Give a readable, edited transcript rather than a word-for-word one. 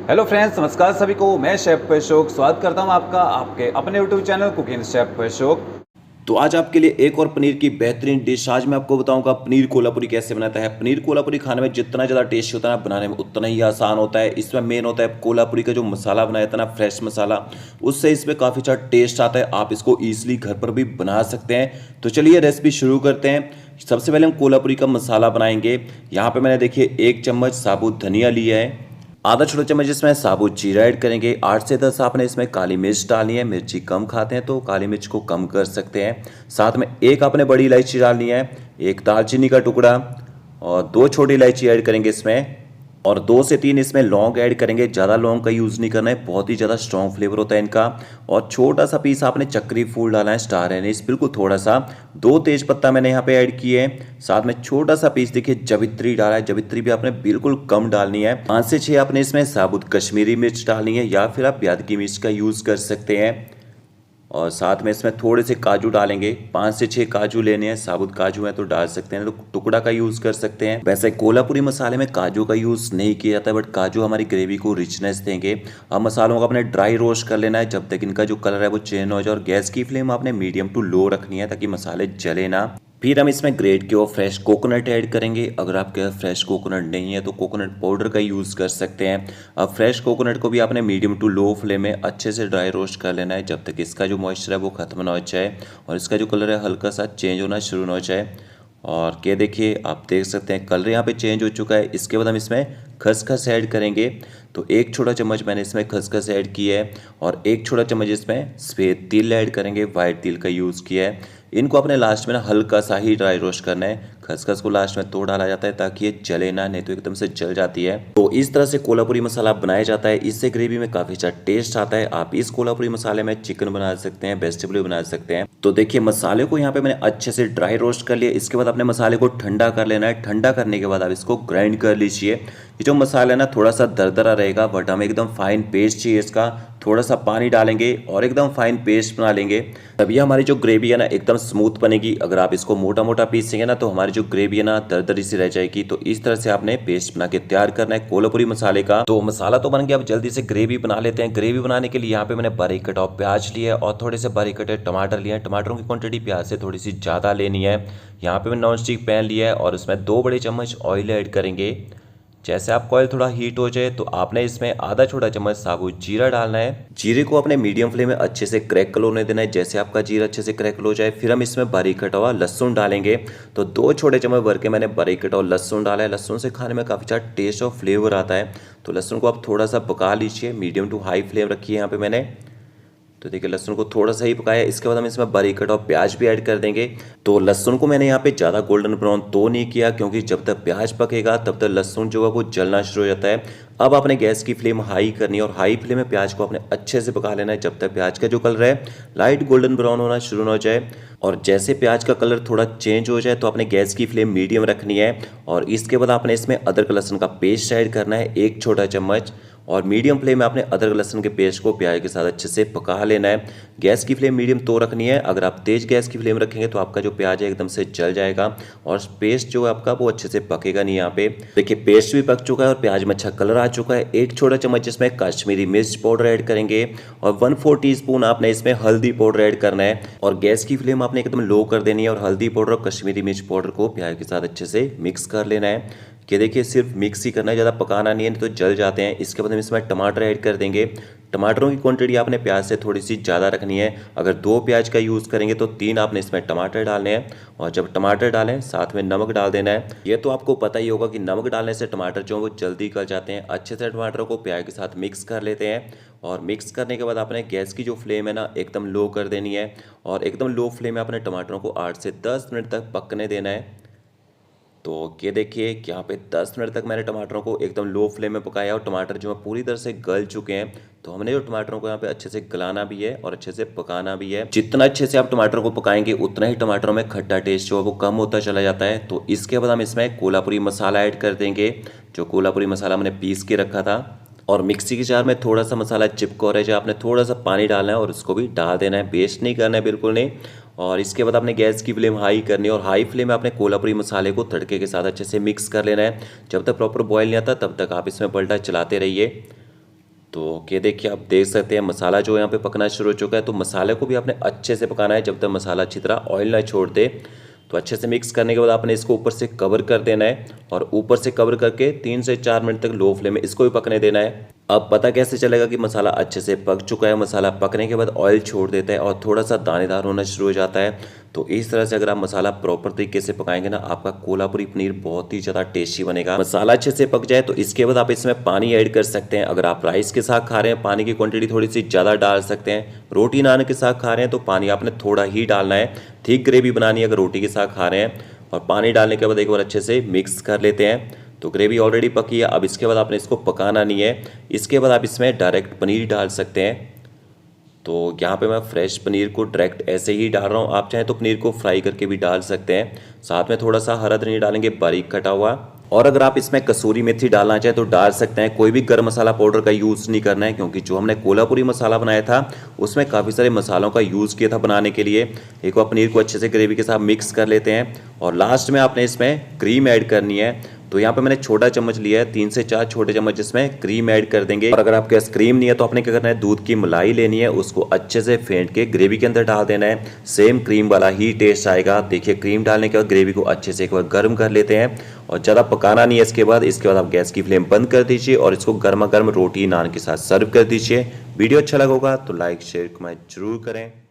Hello friends, नमस्कार सभी को। मैं शेफ अशोक स्वागत करता हूं आपका आपके अपने YouTube channel cooking chef Ashok. तो आज आपके लिए एक और पनीर की बेहतरीन डिश। आज मैं आपको बताऊंगा पनीर कोल्हापुरी कैसे बनाता है। पनीर कोल्हापुरी खाने में जितना ज़्यादा टेस्टी होता है ना, बनाने में उतना ही आसान होता है। इसमें मेन होता है कोल्हापुरी का जो मसाला बनाया था ना, फ्रेश मसाला, उससे इसमें काफ़ी अच्छा टेस्ट आता है। आप इसको ईजिली घर पर भी बना सकते हैं। तो चलिए रेसिपी शुरू करते हैं। सबसे पहले हम कोल्हापुरी का मसाला बनाएंगे। यहाँ पे मैंने देखिए 1 चम्मच साबुत धनिया लिया है, आधा छोटा चम्मच इसमें साबुत जीरा ऐड करेंगे। 8 से 10 आपने इसमें काली मिर्च डालनी है। मिर्ची कम खाते हैं तो काली मिर्च को कम कर सकते हैं। साथ में एक आपने बड़ी इलायची डालनी है, एक दालचीनी का टुकड़ा और 2 छोटी इलायची ऐड करेंगे इसमें, और 2 से 3 इसमें लौंग ऐड करेंगे। ज़्यादा लौंग का यूज़ नहीं करना है, बहुत ही ज़्यादा स्ट्रॉन्ग फ्लेवर होता है इनका। और छोटा सा पीस आपने चक्री फूल डालना है, स्टार एनीस, बिल्कुल थोड़ा सा। 2 तेज पत्ता मैंने यहाँ पे ऐड किए हैं। साथ में छोटा सा पीस देखिए जवित्री डाला है। जवित्री भी आपने बिल्कुल कम डालनी है। 5 से 6 आपने इसमें साबुत कश्मीरी मिर्च डालनी है, या फिर आप प्याज की मिर्च का यूज़ कर सकते हैं। और साथ में इसमें थोड़े से काजू डालेंगे। 5 से 6 काजू लेने हैं, साबुत काजू है तो डाल सकते हैं, तो टुकड़ा का यूज़ कर सकते हैं। वैसे कोल्हापुरी मसाले में काजू का यूज़ नहीं किया जाता है, बट काजू हमारी ग्रेवी को रिचनेस देंगे। अब मसालों को अपने ड्राई रोस्ट कर लेना है जब तक इनका जो कलर है वो चेंज हो जाए, और गैस की फ्लेम आपने मीडियम टू लो रखनी है ताकि मसाले जले ना। फिर हम इसमें ग्रेट किया फ्रेश कोकोनट ऐड करेंगे। अगर आपके पास फ्रेश कोकोनट नहीं है तो कोकोनट पाउडर का यूज़ कर सकते हैं। अब फ्रेश कोकोनट को भी आपने मीडियम टू लो फ्लेम में अच्छे से ड्राई रोस्ट कर लेना है जब तक इसका जो मॉइस्चर है वो खत्म ना हो जाए और इसका जो कलर है हल्का सा चेंज होना शुरू ना हो जाए। और ये देखिए, आप देख सकते हैं कलर यहाँ पे चेंज हो चुका है। इसके बाद हम इसमें खसखस ऐड करेंगे। तो 1 छोटा चम्मच मैंने इसमें खसखस ऐड किया है, और 1 छोटा चम्मच इसमें सफ़ेद तिल ऐड करेंगे। वाइट तिल का यूज़ किया है। इनको अपने लास्ट में ना हल्का सा ही ड्राई रोस्ट करना है। खसखस को लास्ट में तो डाला जाता है ताकि ये जले ना, नहीं तो एकदम से जल जाती है। तो इस तरह से कोल्हापुरी मसाला बनाया जाता है। इससे ग्रेवी में काफ़ी अच्छा टेस्ट आता है। आप इस कोल्हापुरी मसाले में चिकन बना सकते हैं, वेजिटेबल बना सकते हैं। तो देखिए मसाले को यहाँ पे मैंने अच्छे से ड्राई रोस्ट कर लिया। इसके बाद अपने मसाले को ठंडा कर लेना है। ठंडा करने के बाद आप इसको ग्राइंड कर लीजिए। ये जो मसाला है ना थोड़ा सा दरदरा रहेगा, बट हमें एकदम फाइन पेस्ट चाहिए इसका। थोड़ा सा पानी डालेंगे और एकदम फाइन पेस्ट बना लेंगे, तभी हमारी जो ग्रेवी है ना एकदम स्मूथ बनेगी। अगर आप इसको मोटा मोटा पीसेंगे ना तो हमारी जो ग्रेवी है ना दरदरी सी रह जाएगी। तो इस तरह से आपने पेस्ट बना के तैयार करना है कोल्हापुरी मसाले का। तो मसाला तो बन गया, अब जल्दी से ग्रेवी बना लेते हैं। ग्रेवी बनाने के लिए यहाँ पे मैंने बारीक कटा हुआ प्याज लिया है और थोड़े से बारीक कटे टमाटर लिए हैं। टमाटरों की क्वांटिटी प्याज से थोड़ी सी ज़्यादा लेनी है। यहाँ पे मैंने नॉन स्टिक पैन लिया है और उसमें 2 बड़े चम्मच ऑयल ऐड करेंगे। जैसे आपका ऑयल थोड़ा हीट हो जाए तो आपने इसमें आधा छोटा चम्मच साबुत जीरा डालना है। जीरे को अपने मीडियम फ्लेम में अच्छे से क्रैकल होने देना है। जैसे आपका जीरा अच्छे से क्रैकल हो जाए फिर हम इसमें बारीक कटा हुआ लहसुन डालेंगे। तो 2 छोटे चम्मच भर के मैंने बारीक कटा हुआ लहसुन डाला है। लहसुन से खाने में काफ़ी अच्छा टेस्ट और फ्लेवर आता है। तो लहसुन को आप थोड़ा सा पका लीजिए, मीडियम टू हाई फ्लेम रखिए यहाँ पे मैंने। तो देखिए लहसुन को थोड़ा सा ही पकाया। इसके बाद हम इसमें बारीक कटा हुआ प्याज भी ऐड कर देंगे। तो लहसुन को मैंने यहाँ पे ज़्यादा गोल्डन ब्राउन तो नहीं किया, क्योंकि जब तक प्याज पकेगा तब तक लहसुन जो है वो जलना शुरू हो जाता है। अब आपने गैस की फ्लेम हाई करनी है और हाई फ्लेम में प्याज को आपने अच्छे से पका लेना है जब तक प्याज का जो कलर है लाइट गोल्डन ब्राउन होना शुरू ना हो जाए। और जैसे प्याज का कलर थोड़ा चेंज हो जाए तो आपने गैस की फ्लेम मीडियम रखनी है। और इसके बाद आपने इसमें अदरक लहसुन का पेस्ट ऐड करना है 1 छोटा चम्मच, और मीडियम फ्लेम में आपने अदरक लहसुन के पेस्ट को प्याज के साथ अच्छे से पका लेना है। गैस की फ्लेम मीडियम तो रखनी है। अगर आप तेज गैस की फ्लेम रखेंगे तो आपका जो प्याज है एकदम से जल जाएगा और पेस्ट जो है आपका वो अच्छे से पकेगा नहीं। यहाँ पे देखिए पेस्ट भी पक चुका है और प्याज में अच्छा कलर आ चुका है। 1 छोटा चम्मच इसमें कश्मीरी मिर्च पाउडर ऐड करेंगे और 1/4 टीस्पून आपने इसमें हल्दी पाउडर ऐड करना है। और गैस की फ्लेम आपने एकदम लो कर देनी है और हल्दी पाउडर और कश्मीरी मिर्च पाउडर को प्याज के साथ अच्छे से मिक्स कर लेना है। कि देखिए सिर्फ मिक्स ही करना है, ज़्यादा पकाना नहीं है, नहीं तो जल जाते हैं। इसके बाद हम इसमें टमाटर ऐड कर देंगे। टमाटरों की क्वांटिटी आपने प्याज से थोड़ी सी ज़्यादा रखनी है। अगर 2 प्याज का यूज़ करेंगे तो 3 आपने इसमें टमाटर डालने हैं। और जब टमाटर डालें साथ में नमक डाल देना है। ये तो आपको पता ही होगा कि नमक डालने से टमाटर जो है वो जल्दी गल जाते हैं। अच्छे से टमाटरों को प्याज के साथ मिक्स कर लेते हैं। और मिक्स करने के बाद आपने गैस की जो फ्लेम है ना एकदम लो कर देनी है, और एकदम लो फ्लेम में अपने टमाटरों को 8 से 10 मिनट तक पकने देना है। तो ये देखिए कि यहाँ पे 10 मिनट तक मैंने टमाटरों को एकदम लो फ्लेम में पकाया और टमाटर जो है पूरी तरह से गल चुके हैं। तो हमने जो टमाटरों को यहाँ पे अच्छे से गलाना भी है और अच्छे से पकाना भी है। जितना अच्छे से आप टमाटर को पकाएंगे उतना ही टमाटरों में खट्टा टेस्ट जो है वो कम होता चला जाता है। तो इसके बाद हम इसमें कोल्हापुरी मसाला ऐड कर देंगे। जो कोल्हापुरी मसाला हमने पीस के रखा था, और मिक्सी के जार में थोड़ा सा मसाला चिपको रहा है, आपने थोड़ा सा पानी डालना है और उसको भी डाल देना है। पेस्ट नहीं करना है बिल्कुल नहीं। और इसके बाद आपने गैस की फ्लेम हाई करनी है और हाई फ्लेम में आपने कोल्हापुरी मसाले को तड़के के साथ अच्छे से मिक्स कर लेना है। जब तक प्रॉपर बॉयल नहीं आता तब तक आप इसमें पलटा चलाते रहिए। तो ये देखिए आप देख सकते हैं मसाला जो यहाँ पे पकना शुरू हो चुका है। तो मसाले को भी आपने अच्छे से पकाना है जब तक मसाला अच्छी तरह ऑयल ना छोड़ दे। तो अच्छे से मिक्स करने के बाद आपने इसको ऊपर से कवर कर देना है और ऊपर से कवर करके 3 से 4 मिनट तक लो फ्लेम में इसको भी पकने देना है। अब पता कैसे चलेगा कि मसाला अच्छे से पक चुका है? मसाला पकने के बाद ऑयल छोड़ देता है और थोड़ा सा दानेदार होना शुरू हो जाता है। तो इस तरह से अगर आप मसाला प्रॉपर तरीके से पकाएंगे ना, आपका कोल्हापुरी पनीर बहुत ही ज़्यादा टेस्टी बनेगा। मसाला अच्छे से पक जाए तो इसके बाद आप इसमें पानी ऐड कर सकते हैं। अगर आप राइस के साथ खा रहे हैं पानी की क्वांटिटी थोड़ी सी ज़्यादा डाल सकते हैं। रोटी नान के साथ खा रहे हैं तो पानी आपने थोड़ा ही डालना है। थिक ग्रेवी बनानी है अगर रोटी के साथ खा रहे हैं। और पानी डालने के बाद एक बार अच्छे से मिक्स कर लेते हैं। तो ग्रेवी ऑलरेडी पकी है। अब इसके बाद आपने इसको पकाना नहीं है। इसके बाद आप इसमें डायरेक्ट पनीर डाल सकते हैं। तो यहाँ पे मैं फ्रेश पनीर को डायरेक्ट ऐसे ही डाल रहा हूँ। आप चाहें तो पनीर को फ्राई करके भी डाल सकते हैं। साथ में थोड़ा सा हरा धनिया डालेंगे बारीक कटा हुआ। और अगर आप इसमें कसूरी मेथी डालना चाहें तो डाल सकते हैं। कोई भी गर्म मसाला पाउडर का यूज़ नहीं करना है, क्योंकि जो हमने कोल्हापुरी मसाला बनाया था उसमें काफ़ी सारे मसालों का यूज़ किया था बनाने के लिए। एक बार पनीर को अच्छे से ग्रेवी के साथ मिक्स कर लेते हैं और लास्ट में आपने इसमें क्रीम ऐड करनी है। तो यहाँ पे मैंने छोटा चम्मच लिया है, 3 से 4 छोटे चम्मच इसमें क्रीम ऐड कर देंगे। और अगर आपके पास क्रीम नहीं है तो आपने क्या करना है, दूध की मलाई लेनी है, उसको अच्छे से फेंट के ग्रेवी के अंदर डाल देना है। सेम क्रीम वाला ही टेस्ट आएगा। देखिए क्रीम डालने के बाद ग्रेवी को अच्छे से एक बार गर्म कर लेते हैं और ज़्यादा पकाना नहीं है। इसके बाद आप गैस की फ्लेम बंद कर दीजिए और इसको गर्मा गर्म रोटी नान के साथ सर्व कर दीजिए। वीडियो अच्छा लगा होगा तो लाइक शेयर कमेंट जरूर करें।